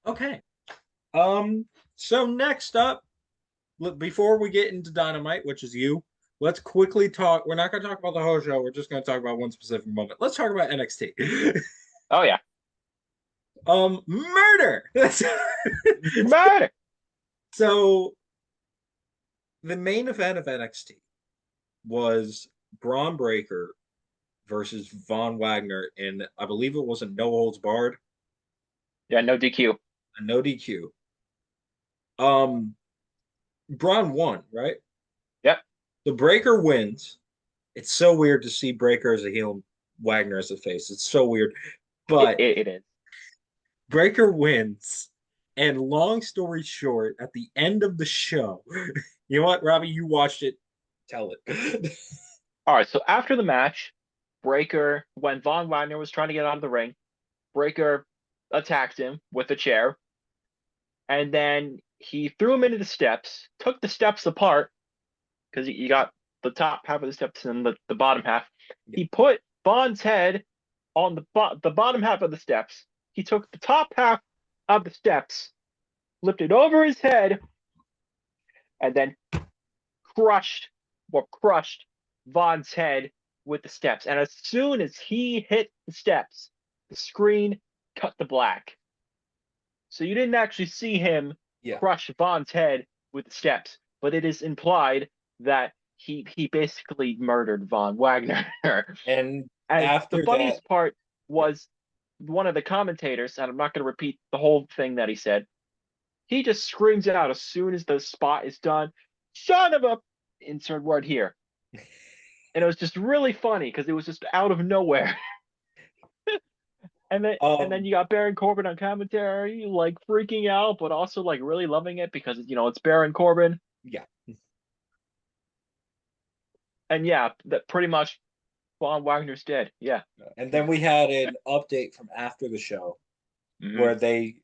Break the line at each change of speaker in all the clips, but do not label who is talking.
Okay. So next up, before we get into Dynamite, which is you, let's quickly talk. We're not going to talk about the whole show. We're just going to talk about one specific moment. Let's talk about NXT.
Oh yeah,
Murder.
murder.
So the main event of NXT was Braun Breaker versus Von Wagner, and I believe it was a no holds barred,
Yeah, no DQ.
a no DQ. Um, Braun won, right?
Yep,
The Breaker wins. It's so weird to see Breaker as a heel and Wagner as a face. It's so weird.
it,
But
it, it is.
Breaker wins. And long story short, at the end of the show, you know what, Robbie, you watched it. Tell it.
All right, so after the match, Breaker, when Von Wagner was trying to get out of the ring, Breaker attacked him with a chair, and then he threw him into the steps, took the steps apart because you got the top half of the steps and the bottom half.
Yeah.
He put Von's head on the bottom half of the steps. He took the top half of the steps, lifted over his head, and then crushed Von's head with the steps. And as soon as he hit the steps, the screen cut to black. So you didn't actually see him
Yeah.
crush Von's head with the steps, but it is implied that he basically murdered Von Wagner.
And
And the
after that,
funniest part
yeah.
was one of the commentators, and I'm not going to repeat the whole thing that he said. He just screams out as soon as the spot is done, "Son of a!" insert word here, and it was just really funny because it was just out of nowhere. And then
Um,
you got Baron Corbin on commentary, like freaking out, but also like really loving it because it's Baron Corbin.
yeah.
And yeah, that pretty much Von Wagner's dead. Yeah.
And then we had an update from after the show
Hmm.
where they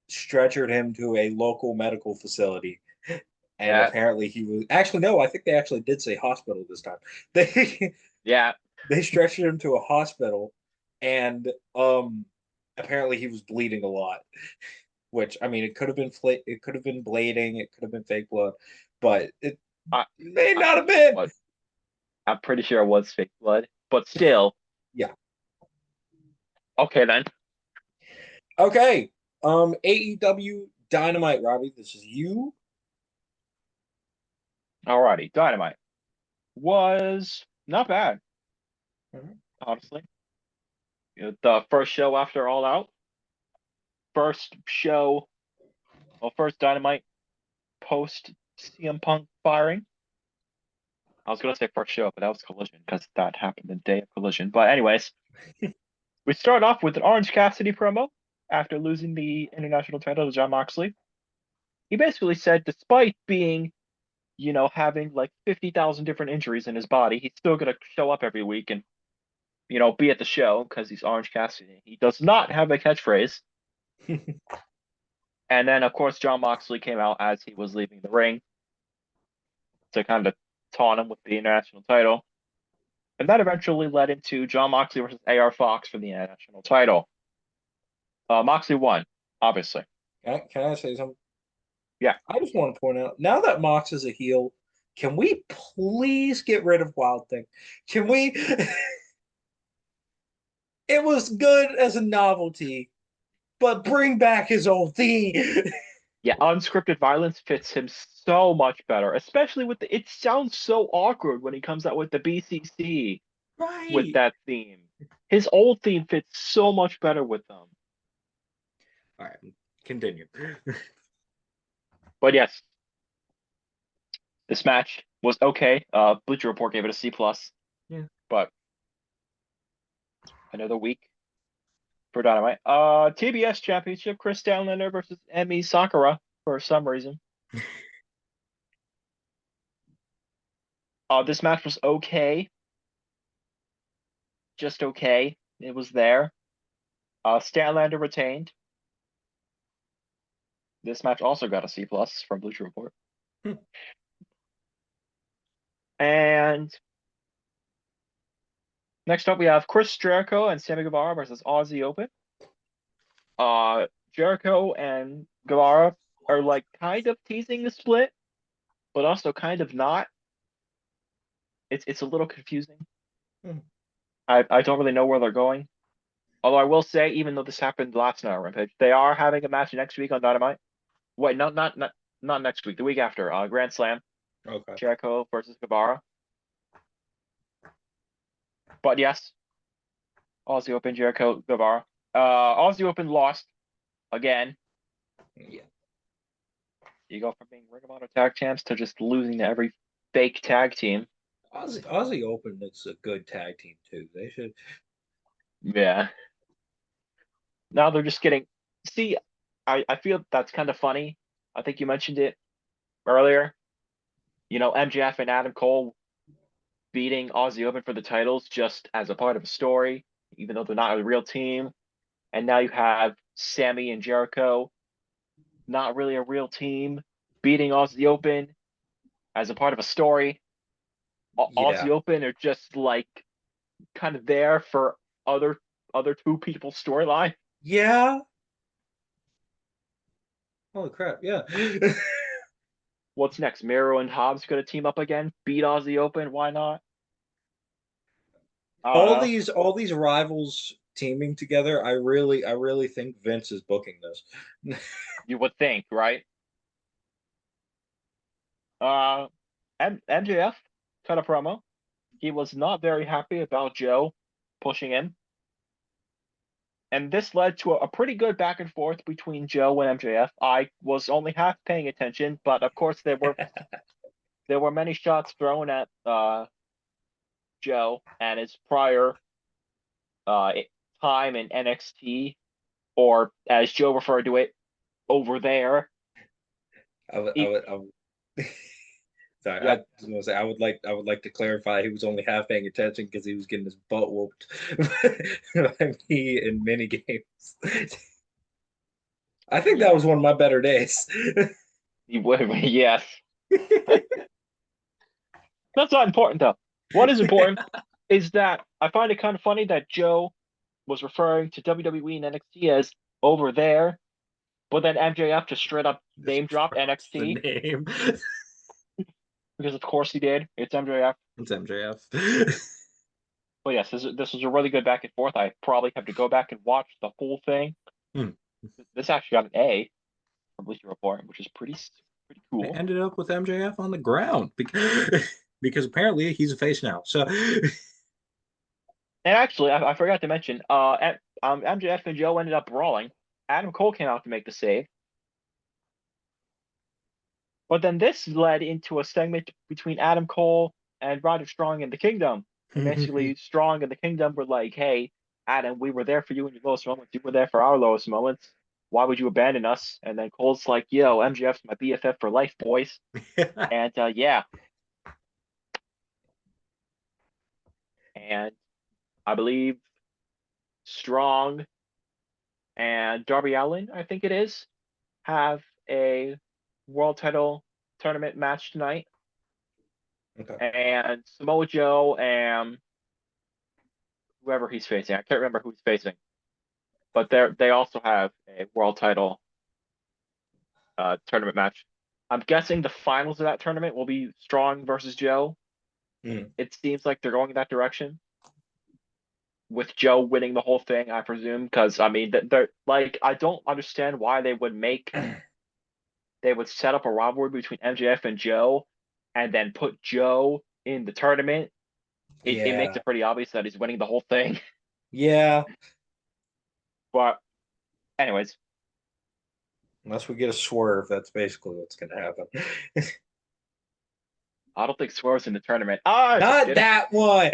stretchered him to a local medical facility. And
Yeah.
apparently he was actually no, I think they actually did say hospital this time. They
Yeah.
they stretched him to a hospital and apparently he was bleeding a lot, which I mean it could have been it could have been blading, it could have been fake blood, but it
I,
may
I'm
not
pretty
have
sure it
been.
was. I'm pretty sure it was fake blood, but still.
Yeah.
Okay then.
Okay. AEW Dynamite, Robbie. This is you.
Alrighty. Dynamite was not bad,
Mhm.
honestly. The first show after All Out, first show, well, first Dynamite post CM Punk firing. I was gonna say first show, but that was Collision because that happened the day of Collision. But anyways, we start off with an Orange Cassidy promo after losing the international title to John Moxley. He basically said, despite being, having like 50,000 different injuries in his body, he's still gonna show up every week and be at the show because he's Orange Cassidy. He does not have a catchphrase. And then, of course, John Moxley came out as he was leaving the ring to kind of taunt him with the international title. And that eventually led into John Moxley versus AR Fox for the international title. Moxley won, obviously.
Can I say something?
Yeah.
I just want to point out now that Mox is a heel, can we please get rid of Wild Thing? Can we? It was good as a novelty, but bring back his old theme.
Yeah, unscripted violence fits him so much better, especially with it sounds so awkward when he comes out with the BCC with
Right.
that theme. His old theme fits so much better with them.
All right, continue.
But yes, this match was okay. Bleacher Report gave it a C plus,
Yeah.
but another week for Dynamite. TBS Championship: Chris Stanlander versus Emi Sakura for some reason. This match was okay, just okay. It was there. Stanlander retained. This match also got a C plus from Bleacher Report. And next up, we have Chris Jericho and Sammy Guevara versus Aussie Open. Uh, Jericho and Guevara are like kind of teasing the split, but also kind of not. It's a little confusing.
Hmm.
I don't really know where they're going. Although I will say, even though this happened last night on Rampage, they are having a match next week on Dynamite. Wait, not next week. The week after, Grand Slam,
Okay.
Jericho versus Guevara. But yes, Aussie Open, Jericho, Guevara. Aussie Open lost again.
Yeah.
You go from being Ring of Honor tag champs to just losing to every fake tag team.
Aussie Open is a good tag team too. They should.
Yeah. Now they're just getting. See, I feel that's kind of funny. I think you mentioned it earlier. MJF and Adam Cole beating Aussie Open for the titles just as a part of a story, even though they're not a real team. And now you have Sammy and Jericho, not really a real team, beating Aussie Open as a part of a story. Aussie
Yeah.
Open are just like kind of there for other other two people's storyline.
Yeah. Holy crap! Yeah.
What's next? Miro and Hobbs going to team up again, beat Aussie Open? Why not? I don't know.
All these rivals teaming together. I really think Vince is booking this.
You would think, right? Uh, MJF cut a promo. He was not very happy about Joe pushing him. And this led to a pretty good back and forth between Joe and MJF. I was only half paying attention, but of course there were many shots thrown at Joe and his prior uh, time in NXT, or as Joe referred to it, over there. He,
I would. Sorry, I
yep,
was gonna say I would like to clarify he was only half paying attention because he was getting his butt whooped by me in mini games. I think that
yeah,
was one of my better days.
he would. Yes, that's not important though. What is important is that I find it kind of funny that Joe was referring to WWE and NXT as over there, but then MJF just straight up
Just
name dropped
drops the
NXT
name.
because of course he did. It's MJF.
It's MJF.
But yes, this was a really good back and forth. I probably have to go back and watch the whole thing.
Hmm.
This actually got an A from Bleacher Report, which is pretty
They
cool.
ended up with MJF on the ground because apparently he's a face now. So
And actually, I forgot to mention, MJF and Joe ended up brawling. Adam Cole came out to make the save. But then this led into a segment between Adam Cole and Roderick Strong and the Kingdom. And basically, Strong and the Kingdom were like, hey, Adam, we were there for you in your lowest moments. You were there for our lowest moments. Why would you abandon us? And then Cole's like, yo, MJF's my BFF for life, boys. And yeah. And I believe Strong and Darby Allin, I think it is, have a world title tournament match tonight.
okay.
And Samoa Joe and whoever he's facing. I can't remember who he's facing, but they also have a world title tournament match. I'm guessing the finals of that tournament will be Strong versus Joe.
Mm.
It seems like they're going in that direction, with Joe winning the whole thing, I presume. Because I mean, they're like, I don't understand why they would set up a rivalry between MJF and Joe, and then put Joe in the tournament. It makes
Yeah.
it pretty obvious that he's winning the whole thing.
Yeah.
But anyways,
Unless we get a swerve, that's basically what's going to happen.
I don't think Swerve's in the tournament. Ah, just
Not
kidding.
that one.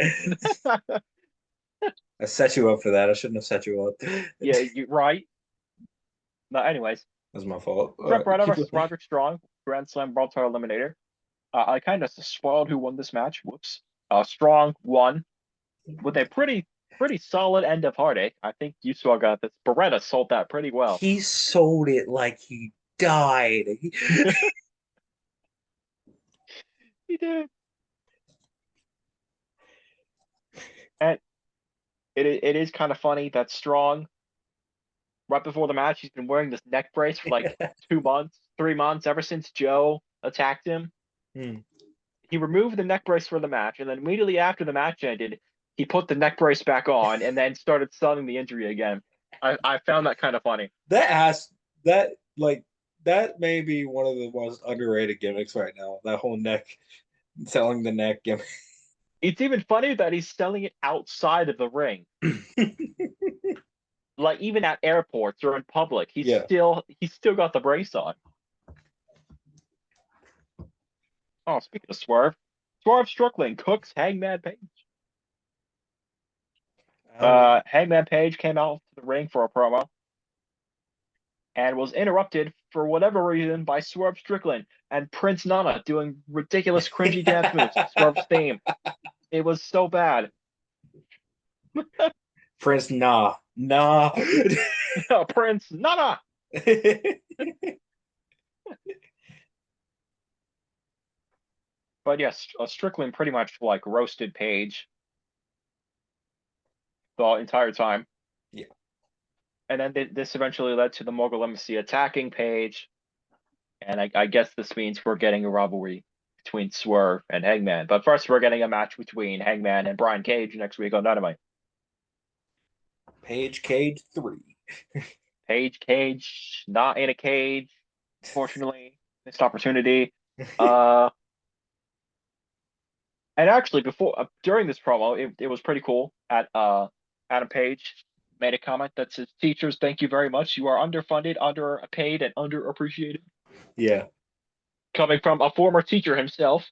I set you up for that. I shouldn't have set you up.
Yeah, you're right. No, anyways,
That's my fault. All
Trent
right,
Beretta
keep
versus
going.
Roderick Strong, Grand Slam World Title Eliminator. I kind of spoiled who won this match. Whoops. Strong won with a pretty solid end of Heartache. I think you still got this. Beretta sold that pretty well.
He sold it like he died.
He did. And it is kind of funny that Strong right before the match, he's been wearing this neck brace for like 2 months, 3 months, ever since Joe attacked him.
Hmm.
He removed the neck brace for the match, and then immediately after the match ended, he put the neck brace back on and then started selling the injury again. I found that kind of funny.
That has that like that may be one of the most underrated gimmicks right now. That whole neck selling the neck gimmick.
It's even funnier that he's selling it outside of the ring. Like even at airports or in public,
Yeah.
he's still got the brace on. Oh, speaking of Swerve, Swerve Strickland cooks Hangman Page.
All right.
Hangman Page came out to the ring for a promo and was interrupted for whatever reason by Swerve Strickland and Prince Nana doing ridiculous cringy dance moves to Swerve's theme. It was so bad.
Prince, nah.
Prince Nana. But yes, Strickland pretty much like roasted Page the entire time.
Yeah.
And then this eventually led to the Mogul Embassy attacking Page. And I guess this means we're getting a rivalry between Swerve and Hangman. But first, we're getting a match between Hangman and Brian Cage next week on Dynamite.
Page Cage 3.
Page Cage, not in a cage, fortunately. Missed opportunity. And actually, before during this promo, it was pretty cool. Adam Page made a comment that says, "Teachers, thank you very much. You are underfunded, underpaid, and underappreciated."
Yeah.
Coming from a former teacher himself.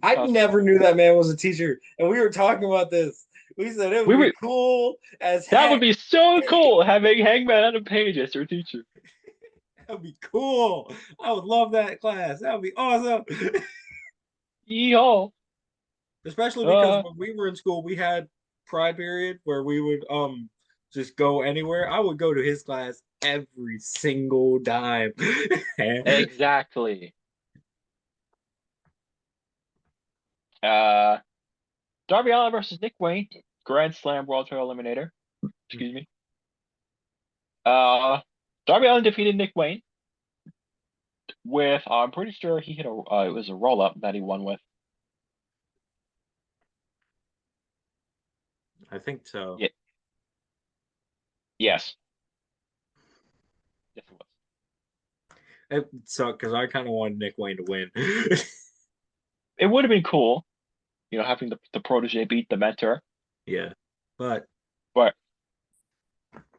I never knew that man was a teacher. And we were talking about this. We said it would be cool as
that would
heck.
be so cool having Hangman Adam Page as your teacher.
That would be cool. I would love that class. That would be awesome.
Yeehaw.
Especially because when we were in school, we had pride period where we would just go anywhere. I would go to his class every single time.
Exactly. Darby Allin versus Nick Wayne, Grand Slam World Title Eliminator. Excuse me. Darby Allin defeated Nick Wayne with I'm pretty sure he hit it was a roll up that he won with.
I think so.
Yeah. Yes. Yes, it was.
So, because I kind of wanted Nick Wayne to win.
It would have been cool, having the protege beat the mentor.
Yeah, but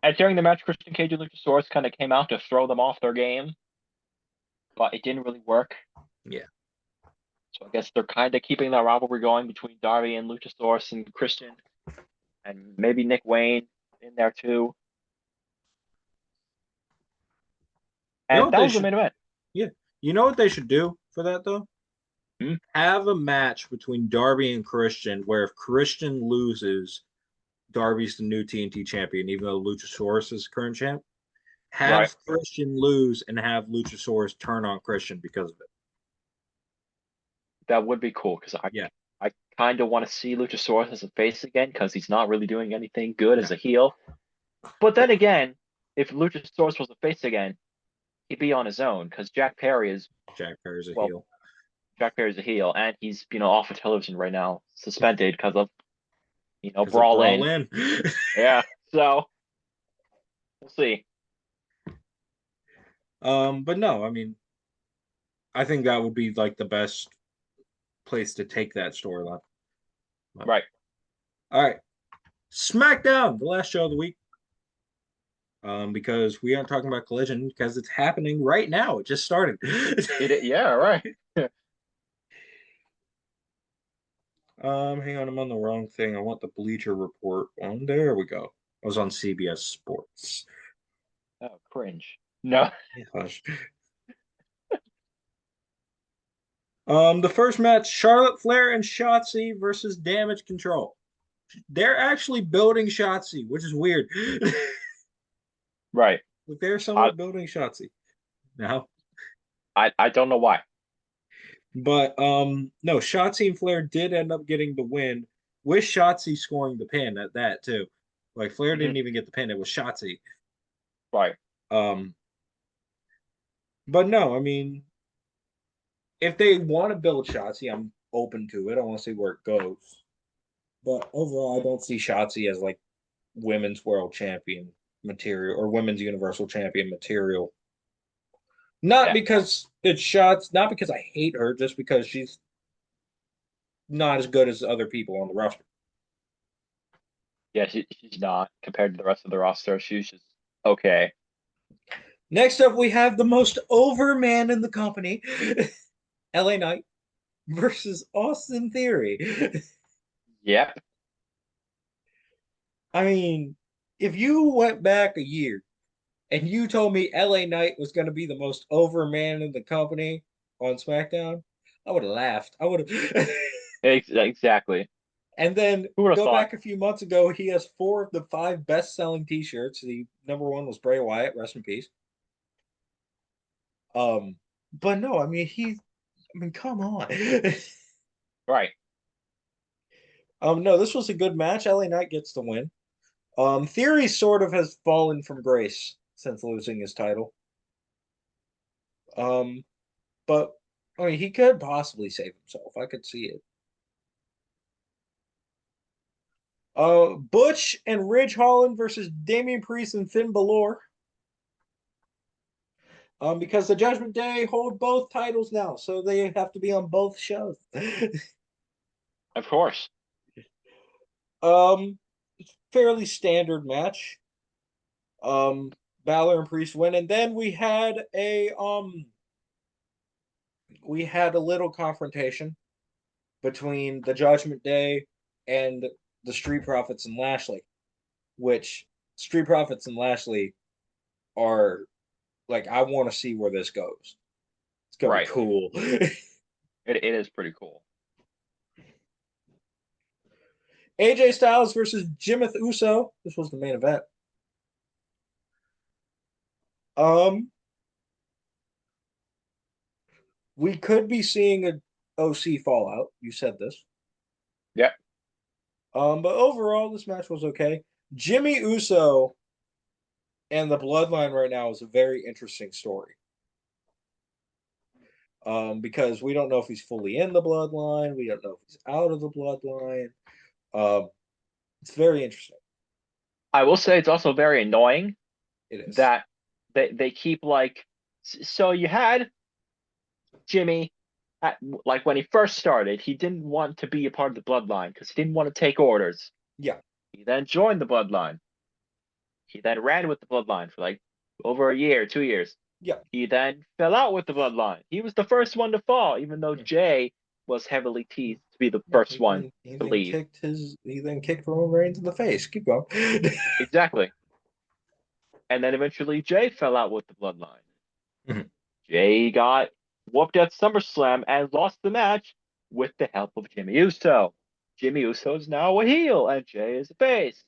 and during the match, Christian Cage and Luchasaurus kind of came out to throw them off their game, but it didn't really work.
Yeah.
So I guess they're kind of keeping that rivalry going between Darby and Luchasaurus and Christian, and maybe Nick Wayne in there too. And that was the main event.
Yeah. You know what they should do for that though? Have a match between Darby and Christian where if Christian loses, Darby's the new TNT champion, even though Luchasaurus is current champ. Have Christian lose and have Luchasaurus turn on Christian because of it.
That would be cool because I kind of want to see Luchasaurus as a face again because he's not really doing anything good as a heel. But then again, if Luchasaurus was a face again, he'd be on his own because Jack Perry's a heel. Jack Perry's a heel, and he's off of television right now, suspended because of Brawl In. Yeah, so we'll see.
But no, I mean, I think that would be like the best place to take that storyline.
Right.
All right. SmackDown, the last show of the week. Because we aren't talking about Collision because it's happening right now. It just started.
Yeah, right.
Hang on, I'm on the wrong thing. I want the Bleacher Report on. There we go. I was on CBS Sports.
Oh, cringe. No.
Hush. The first match, Charlotte Flair and Shotzi versus Damage Control. They're actually building Shotzi, which is weird.
Right.
Like they're somewhat building Shotzi. Now.
I don't know why.
But no, Shotzi and Flair did end up getting the win with Shotzi scoring the pin at that too. Like Flair didn't even get the pin; it was Shotzi.
Right.
Um, but no, I mean, if they want to build Shotzi, I'm open to it. I want to see where it goes. But overall, I don't see Shotzi as like women's world champion material or women's universal champion material. Not
Yeah.
because it's shots, not because I hate her, just because she's not as good as other people on the roster.
Yeah, she's not compared to the rest of the roster. She's just okay.
Next up, we have the most over man in the company, LA Knight versus Austin Theory.
Yep.
I mean, if you went back a year and you told me LA Knight was going to be the most over man in the company on SmackDown, I would have laughed. I would have.
Exactly.
And then
Who would have
go
thought?
back a few months ago, he has 4 of the 5 best-selling T-shirts. The number one was Bray Wyatt, rest in peace. Um, but no, I mean I mean, come on.
Right.
No, this was a good match. LA Knight gets the win. Theory sort of has fallen from grace since losing his title. Um, but I mean, he could possibly save himself. I could see it. Butch and Ridge Holland versus Damian Priest and Finn Balor. Because the Judgment Day hold both titles now, so they have to be on both shows.
Of course.
um, Fairly standard match. Balor and Priest win, and then we had a little confrontation between the Judgment Day and the Street Profits and Lashley, which Street Profits and Lashley are like, I want to see where this goes. It's gonna be
Right.
cool.
It is pretty cool.
AJ Styles versus Jimith Uso. This was the main event. Um, we could be seeing a OC fallout. You said this.
Yep.
But overall, this match was okay. Jimmy Uso and the Bloodline right now is a very interesting story. Because we don't know if he's fully in the Bloodline. We don't know if he's out of the Bloodline. Um, it's very interesting.
I will say it's also very annoying
It is.
that they keep like so you had Jimmy like when he first started, he didn't want to be a part of the bloodline because he didn't want to take orders.
Yeah.
He then joined the bloodline. He then ran with the bloodline for like over a year, 2 years.
Yeah.
He then fell out with the bloodline. He was the first one to fall, even though
Yeah.
Jay was heavily teased to be the
Yeah.
first one to leave.
He then kicked Roman Reigns in the face. Keep going.
Exactly. And then eventually Jay fell out with the bloodline.
Mhm.
Jay got whooped at SummerSlam and lost the match with the help of Jimmy Uso. Jimmy Uso is now a heel and Jay is a face.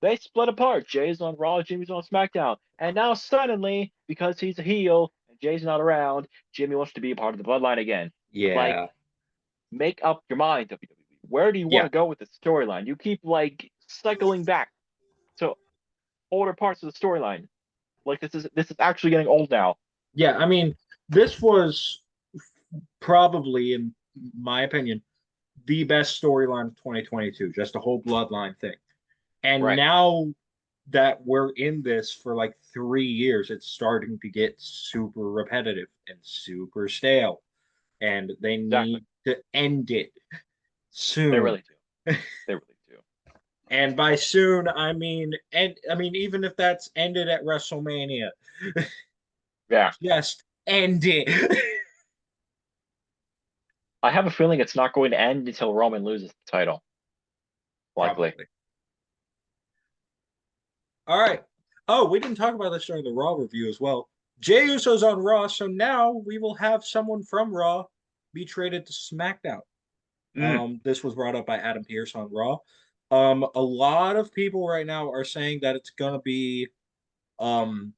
They split apart. Jay's on Raw, Jimmy's on SmackDown. And now suddenly, because he's a heel and Jay's not around, Jimmy wants to be a part of the bloodline again. Like,
Yeah.
make up your mind, WWE. Where do you want
Yeah.
to go with the storyline? You keep like cycling back to older parts of the storyline. Like this is actually getting old now.
Yeah. I mean, this was probably, in my opinion, the best storyline of 2022, just the whole bloodline thing. And
Right.
now that we're in this for like 3 years, it's starting to get super repetitive and super stale. And they
Exactly.
need to end it
They
soon.
really do. They really do.
And by soon, I mean, even if that's ended at WrestleMania,
Yeah.
just end it.
I have a feeling it's not going to end until Roman loses the title. Likely.
Probably. All right. Oh, we didn't talk about this during the Raw review as well. Jey Uso's on Raw, so now we will have someone from Raw be traded to SmackDown.
Mm,
This was brought up by Adam Pearce on Raw. A lot of people right now are saying that it's gonna be um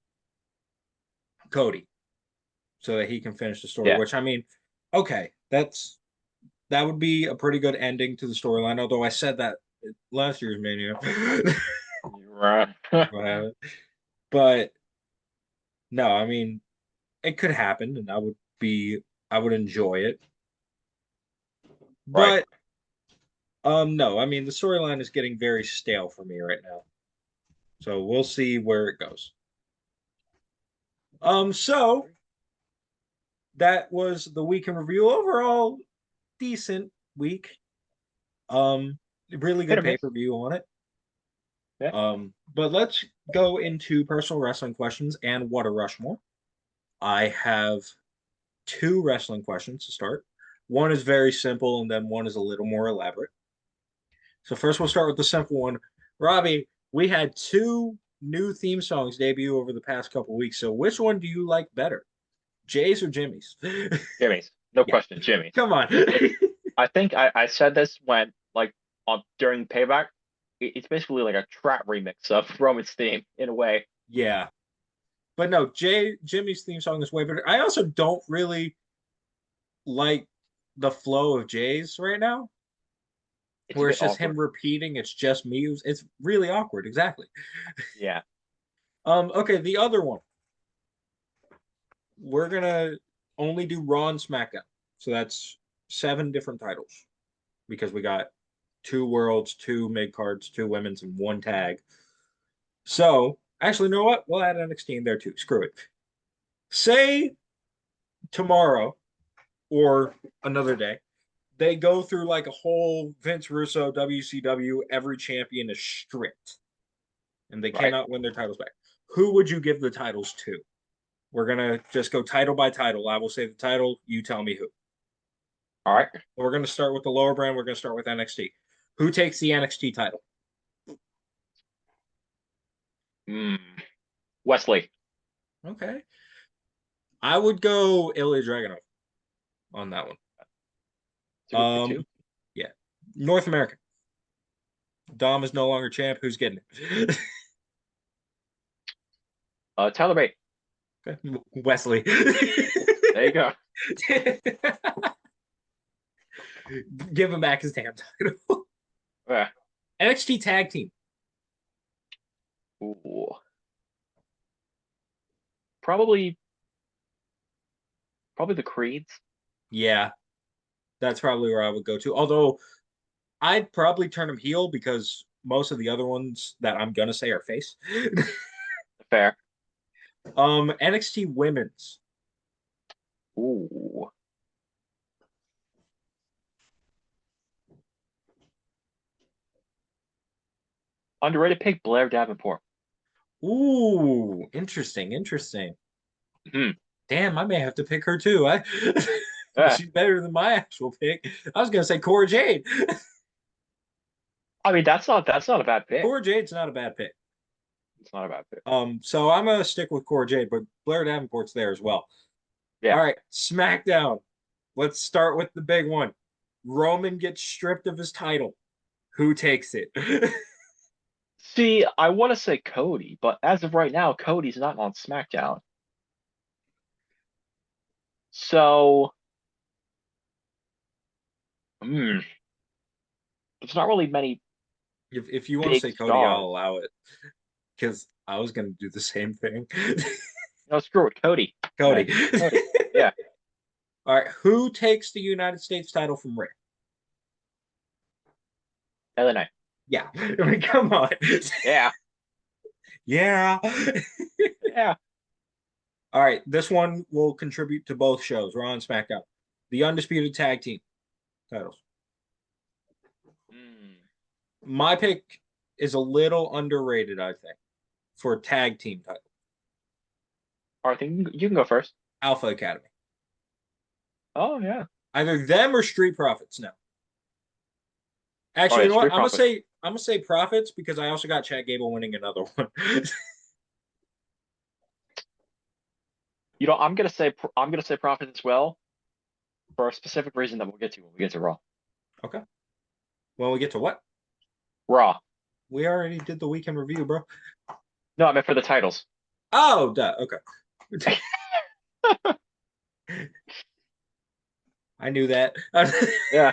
Cody, so that he can finish the story.
yeah.
Which, I mean, okay, that would be a pretty good ending to the storyline. Although I said that last year's Mania,
Right.
but No, I mean it could happen, and I would enjoy it.
Right.
But no, I mean the storyline is getting very stale for me right now. So we'll see where it goes. So that was the week in review. Overall, decent week. Really
Hit
good
or miss.
pay-per-view on it.
Yeah.
But let's go into personal wrestling questions and what a Rushmore. I have two wrestling questions to start. One is very simple, and then one is a little more elaborate. So first, we'll start with the simple one. Robbie, we had two new theme songs debut over the past couple weeks. So which one do you like better, Jay's or Jimmy's?
Jimmy's. No
Yeah,
question, Jimmy's.
come on.
It's I think I said this when like on during payback. It's basically like a trap remix of Roman's theme in a way.
Yeah, but no, Jimmy's theme song is way better. I also don't really like the flow of Jay's right now,
It's a
where it's
bit
just him
awkward.
repeating. It's just me. It's really awkward. Exactly.
Yeah.
Okay, the other one. We're gonna only do Raw and SmackDown. So that's seven different titles because we got two worlds, two mid cards, two women's, and one tag. So actually, you know what? We'll add NXT in there too. Screw it. Say tomorrow or another day, they go through like a whole Vince Russo WCW. Every champion is stripped, and they
Right.
cannot win their titles back. Who would you give the titles to? We're gonna just go title by title. I will say the title. You tell me who.
All right.
We're going to start with the lower brand. We're going to start with NXT. Who takes the NXT title?
Mm. Wesley.
Okay. I would go Ilya Dragunov on that one.
It's a good pick too.
Yeah. North America. Dom is no longer champ. Who's getting it?
Tyler Bate.
Wesley.
There you go.
Give him back his damn title.
Yeah.
NXT tag team.
Ooh. Probably probably the Creeds.
Yeah, that's probably where I would go to. Although I'd probably turn him heel because most of the other ones that I'm gonna say are face.
Fair.
NXT women's.
Ooh. Underrated pick Blair Davenport.
Ooh, interesting, interesting.
Hmm.
Damn, I may have to pick her too.
Yeah.
She's better than my actual pick. I was gonna say Cora Jade.
I mean that's not a bad pick.
Cora Jade's not a bad pick.
It's not a bad pick.
So I'm gonna stick with Cora Jade, but Blair Davenport's there as well. All
Yeah.
right, SmackDown. Let's start with the big one. Roman gets stripped of his title. Who takes it?
See, I want to say Cody, but as of right now, Cody's not on SmackDown. So, hmm, there's not really many
If you want to
big
say Cody, I'll
stars.
allow it because I was gonna do the same thing.
No, screw it, Cody,
Cody.
man, Cody. Yeah,
All right, who takes the United States title from Rick?
LA Knight.
Yeah, I mean, come on.
Yeah,
Yeah.
yeah.
All right, this one will contribute to both shows, Raw and SmackDown. The undisputed tag team titles.
Mm.
My pick is a little underrated, I think, for tag team title.
All right, then you can go first.
Alpha Academy.
Oh yeah.
Either them or Street Profits now.
Oh
Actually,
yeah,
you know what?
Street Profits.
I'm gonna say Profits because I also got Chad Gable winning another one.
I'm gonna say Profits as well for a specific reason that we'll get to when we get to Raw.
Okay. When we get to what?
Raw.
We already did the weekend review, bro.
No, I meant for the titles.
Oh, duh. Okay. I knew that.
Yeah.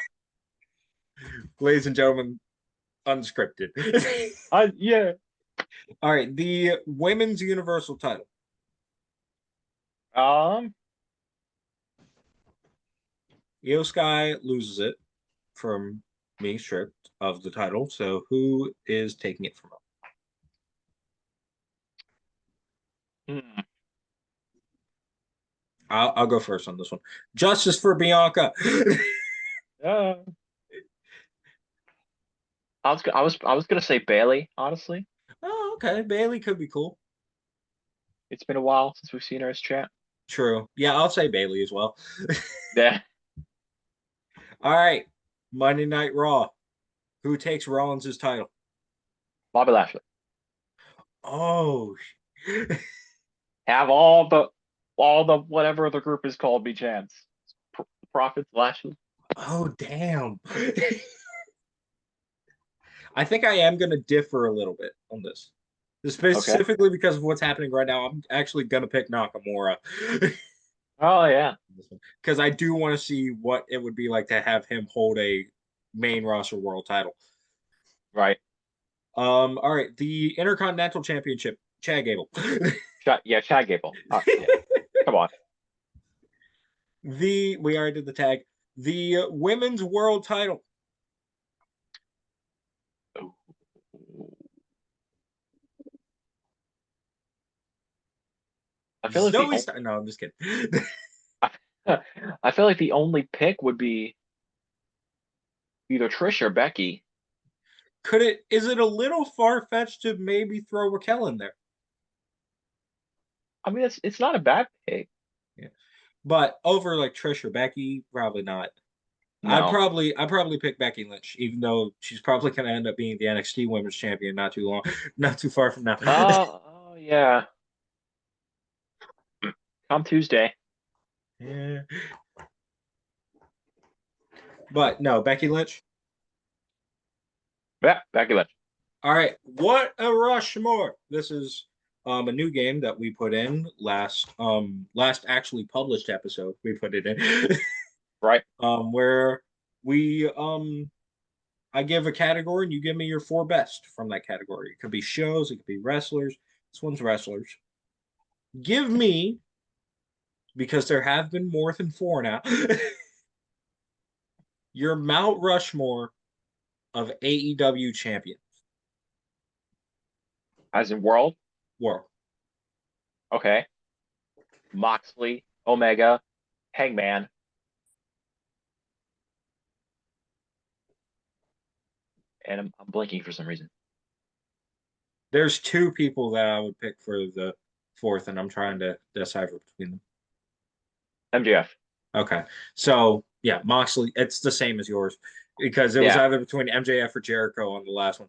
Ladies and gentlemen, unscripted.
Yeah.
All right, the women's universal title.
Um,
Io Sky loses it from being stripped of the title. So who is taking it from her?
hmm,
I'll go first on this one. Justice for Bianca.
uh, I was gonna say Bailey. Honestly,
Oh, okay. Bailey could be cool.
it's been a while since we've seen her as champ.
True. Yeah, I'll say Bailey as well.
Yeah,
All right. Monday Night Raw. Who takes Rollins' title?
Bobby Lashley.
Oh.
Have all the whatever the group is called be champs. Profits Lashley.
Oh, damn. I think I am going to differ a little bit on this.
Okay.
Specifically because of what's happening right now, I'm actually going to pick Nakamura.
Oh yeah.
Because I do want to see what it would be like to have him hold a main roster world title.
Right.
All right, the Intercontinental Championship, Chad Gable.
Yeah, Chad Gable. Yeah. Come on.
We already did the tag. The women's world title.
I feel like the
Zoe Stark. No, I'm just kidding.
I feel like the only pick would be either Trish or Becky.
Could it? Is it a little far fetched to maybe throw Raquel in there?
I mean, it's not a bad pick.
Yeah, but over like Trish or Becky, probably not.
No.
I'd probably pick Becky Lynch, even though she's probably going to end up being the NXT Women's Champion not too long, not too far from now.
Oh yeah. Come Tuesday.
Yeah, but no, Becky Lynch.
Yeah, Becky Lynch.
All right, what a Rushmore! This is a new game that we put in last actually published episode. We put it in
Right.
where we I give a category and you give me your four best from that category. It could be shows, it could be wrestlers. This one's wrestlers. Give me, because there have been more than four now, your Mount Rushmore of AEW champions.
As in World.
World.
Okay. Moxley, Omega, Hangman, and I'm blinking for some reason.
There's two people that I would pick for the fourth, and I'm trying to decipher between them.
MJF.
Okay. So yeah, Moxley, it's the same as yours because it was
Yeah.
either between MJF or Jericho on the last one.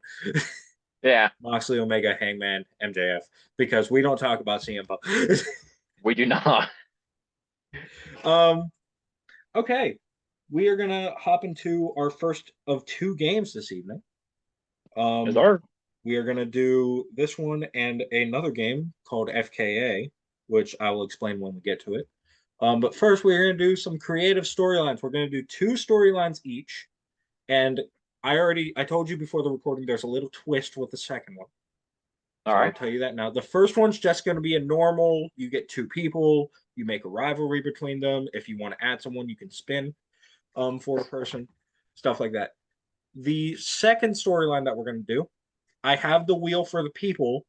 Yeah.
Moxley, Omega, Hangman, MJF, because we don't talk about CM Punk.
We do not.
um, okay. We are gonna hop into our first of two games this evening.
Is
Um,
our
we are gonna do this one and another game called FKA, which I will explain when we get to it. But first, we're gonna do some creative storylines. We're gonna do two storylines each, and I told you before the recording. There's a little twist with the second one.
all
So I'll
right.
tell you that now. The first one's just going to be a normal. You get two people. You make a rivalry between them. If you want to add someone, you can spin for a person, stuff like that. The second storyline that we're going to do, I have the wheel for the people,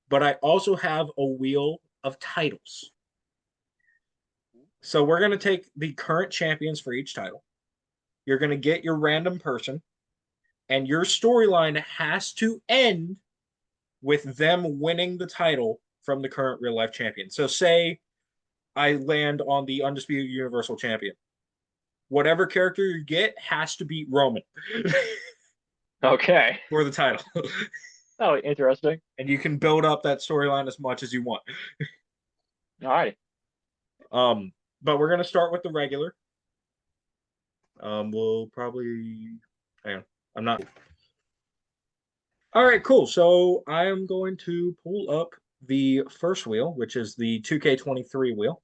but I also have a wheel of titles. So we're going to take the current champions for each title. You're going to get your random person, and your storyline has to end with them winning the title from the current real life champion. So, say I land on the Undisputed Universal Champion. Whatever character you get has to beat Roman
Okay.
for the title.
Oh, interesting.
And you can build up that storyline as much as you want.
All right.
Um, but we're going to start with the regular. We'll probably. Hang on. I'm not. All right, cool. So I am going to pull up the first wheel, which is the 2K23 wheel.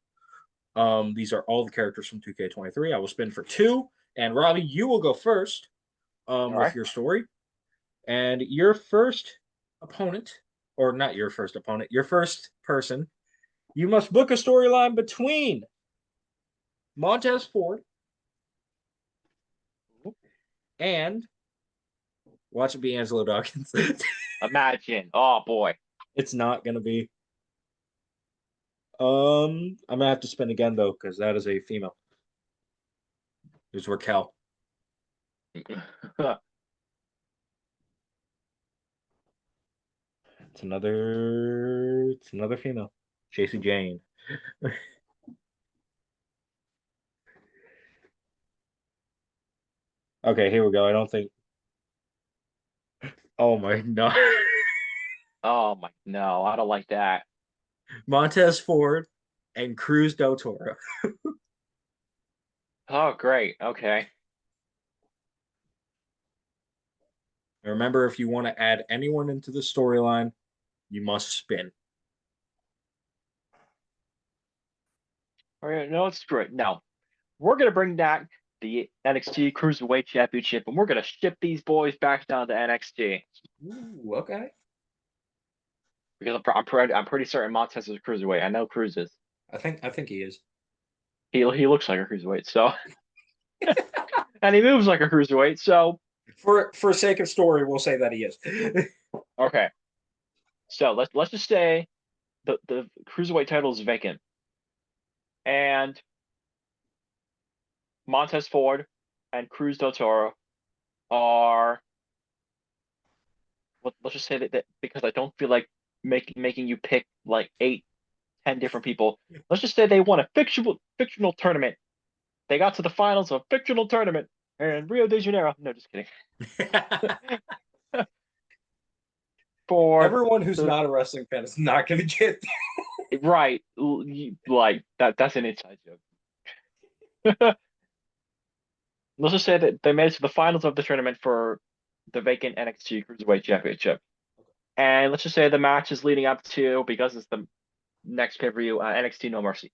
These are all the characters from 2K23. I will spin for two, and Robbie, you will go first
All
with
right.
your story. And your first opponent, or not your first opponent, your first person, You must book a storyline between Montez Ford and watch it be Angelo Dawkins.
Imagine. Oh boy.
It's not gonna be. I'm gonna have to spin again though, because that is a female. Who's Raquel. It's another female. JC Jane. Okay, here we go. I don't think. Oh my no.
Oh my no, I don't like that.
Montez Ford and Cruz del Toro.
Oh great. Okay.
Remember, if you want to add anyone into the storyline, you must spin.
All right, no, it's great. Now we're gonna bring back the NXT Cruiserweight Championship, and we're gonna ship these boys back down to NXT
Ooh, okay.
because I'm pretty certain Montez is a cruiserweight. I know Cruz is.
I think he is.
He looks like a cruiserweight, so and he moves like a cruiserweight. So
For sake of story, we'll say that he is.
okay, so let's just say the cruiserweight title is vacant, and Montez Ford and Cruz del Toro are let's just say that because I don't feel like making you pick like 8, 10 different people. Let's just say they won a fictional tournament. They got to the finals of a fictional tournament in Rio de Janeiro. No, just kidding. For
Everyone who's
the
not a wrestling fan is not going to get.
right, like that's an inside joke. Let's just say that they made it to the finals of the tournament for the vacant NXT Cruiserweight Championship. And let's just say the match is leading up to, because it's the next pay-per-view, NXT No Mercy.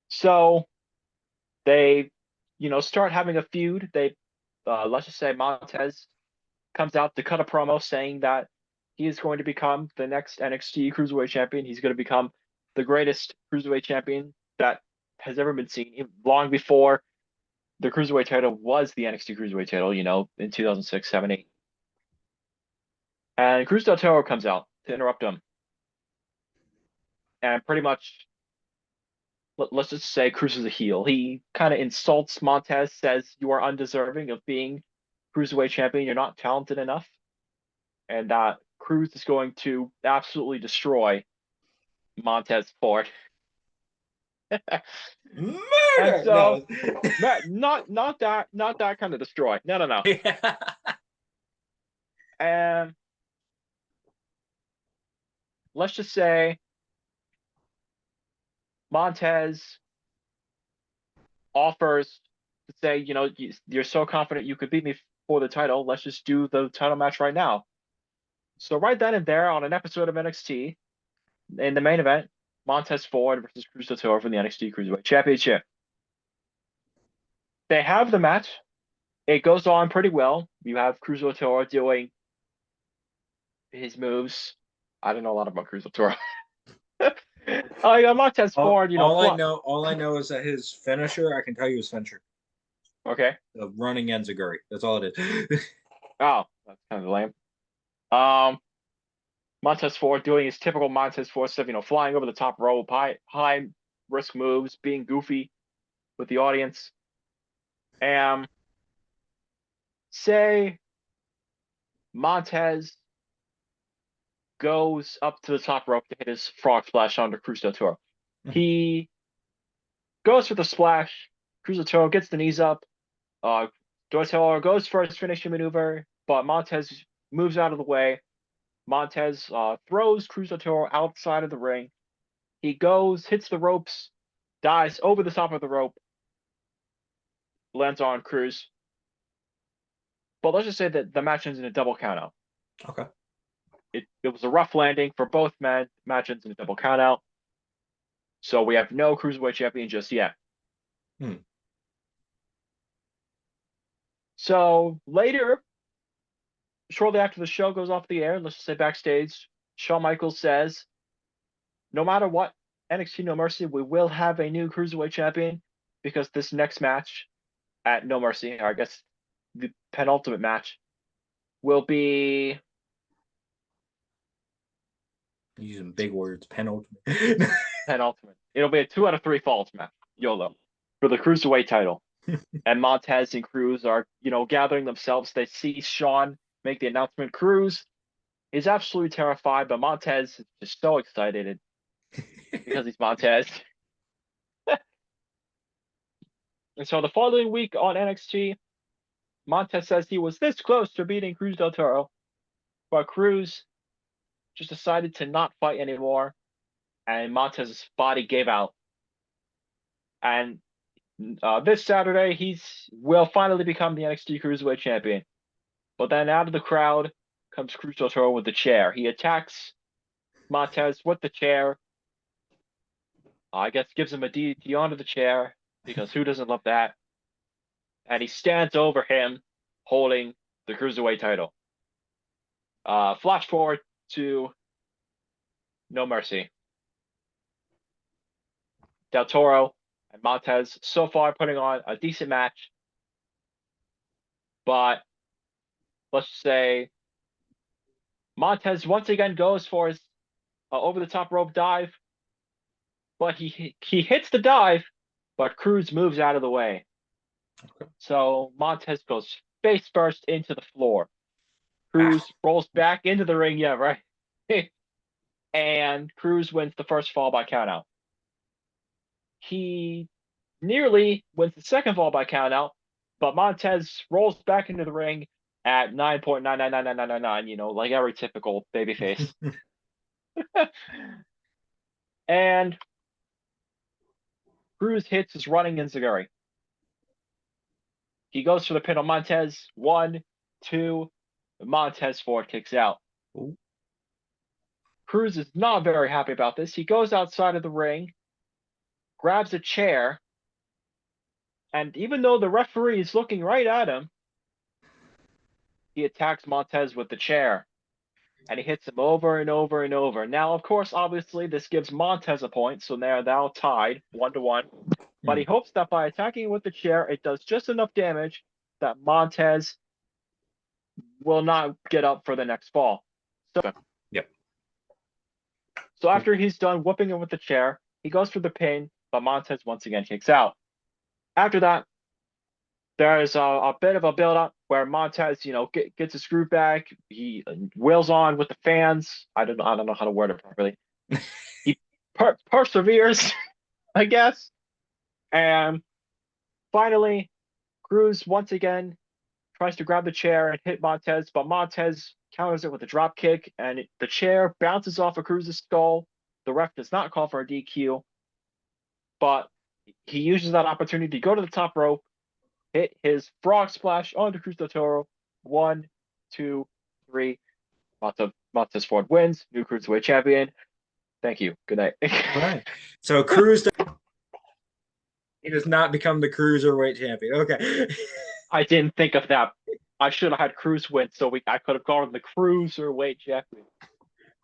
So they, start having a feud. Let's just say Montez comes out to cut a promo saying that he is going to become the next NXT Cruiserweight Champion. He's going to become the greatest Cruiserweight Champion that has ever been seen, long before the Cruiserweight title was the NXT Cruiserweight title, in 2006, 7, 8. And Cruz del Toro comes out to interrupt him. And pretty much, let's just say Cruz is a heel. He kind of insults Montez, says you are undeserving of being Cruiserweight champion. You're not talented enough. And that Cruz is going to absolutely destroy Montez Ford. And
Murder.
so,
No.
not that kind of destroy. No. And let's just say Montez offers to say, you're so confident you could beat me for the title. Let's just do the title match right now. So right then and there, on an episode of NXT, in the main event, Montez Ford versus Cruz del Toro for the NXT Cruiserweight Championship. They have the match. It goes on pretty well. You have Cruz del Toro doing his moves. I don't know a lot about Cruz del Toro. Montez
all,
Ford,
all I know, all I know is that his finisher. I can tell you his finisher.
Okay.
The running enziguri. That's all it is.
Oh, that's kind of lame. Um, Montez Ford doing his typical Montez Ford stuff, flying over the top rope, high risk moves, being goofy with the audience. And say Montez goes up to the top rope to hit his frog splash onto Cruz del Toro. He goes for the splash. Cruz del Toro gets the knees up. Del Toro goes for his finishing maneuver, but Montez moves out of the way. Montez throws Cruz del Toro outside of the ring. He goes, hits the ropes, dives over the top of the rope, lands on Cruz. But let's just say that the match ends in a double countout.
Okay.
It was a rough landing for both men. Match ends in a double countout. So we have no Cruiserweight champion just yet. So later, shortly after the show goes off the air, let's just say backstage, Shawn Michaels says no matter what, NXT No Mercy, we will have a new Cruiserweight champion because this next match at No Mercy, or I guess the penultimate match, will be
Using big words, penultimate.
penultimate. It'll be a 2 out of 3 falls match, YOLO, for the Cruiserweight title. And Montez and Cruz are, gathering themselves. They see Sean make the announcement. Cruz is absolutely terrified, but Montez is just so excited because he's Montez. And so the following week on NXT, Montez says he was this close to beating Cruz del Toro, but Cruz just decided to not fight anymore, and Montez's body gave out. And this Saturday, will finally become the NXT Cruiserweight Champion. But then out of the crowd comes Cruz del Toro with the chair. He attacks Montez with the chair. I guess gives him a DDT onto the chair, because who doesn't love that? And he stands over him holding the Cruiserweight title. Flash forward to No Mercy. Del Toro and Montez so far putting on a decent match. But let's say Montez once again goes for his over the top rope dive. But he hits the dive, but Cruz moves out of the way.
Okay.
So Montez goes face first into the floor. Cruz rolls back into the ring. Yeah, right. And Cruz wins the first fall by countout. He nearly wins the second fall by countout, but Montez rolls back into the ring at 9.999999, like every typical babyface. And Cruz hits his running enziguri. He goes for the pin on Montez. 1, 2. Montez forward kicks out.
Ooh.
Cruz is not very happy about this. He goes outside of the ring, grabs a chair, and even though the referee is looking right at him, he attacks Montez with the chair. And he hits him over and over and over. Now, of course, obviously, this gives Montez a point, so they're now tied 1-1. But he hopes that by attacking with the chair, it does just enough damage that Montez will not get up for the next fall.
Yep.
So after he's done whooping him with the chair, he goes for the pin, but Montez once again kicks out. After that, there's a bit of a build-up where Montez, gets his groove back. He wheels on with the fans. I don't know how to word it properly. He perseveres, I guess. And finally, Cruz once again tries to grab the chair and hit Montez, but Montez counters it with a drop kick, and the chair bounces off of Cruz's skull. The ref does not call for a DQ, but he uses that opportunity to go to the top rope, hit his frog splash onto Cruz del Toro. 1, 2, 3. Montez Ford wins. New Cruiserweight champion. Thank you. Good night.
All right. So Cruz, he does not become the Cruiserweight champion. Okay.
I didn't think of that. I should have had Cruz win, so I could have gone the Cruiserweight champion.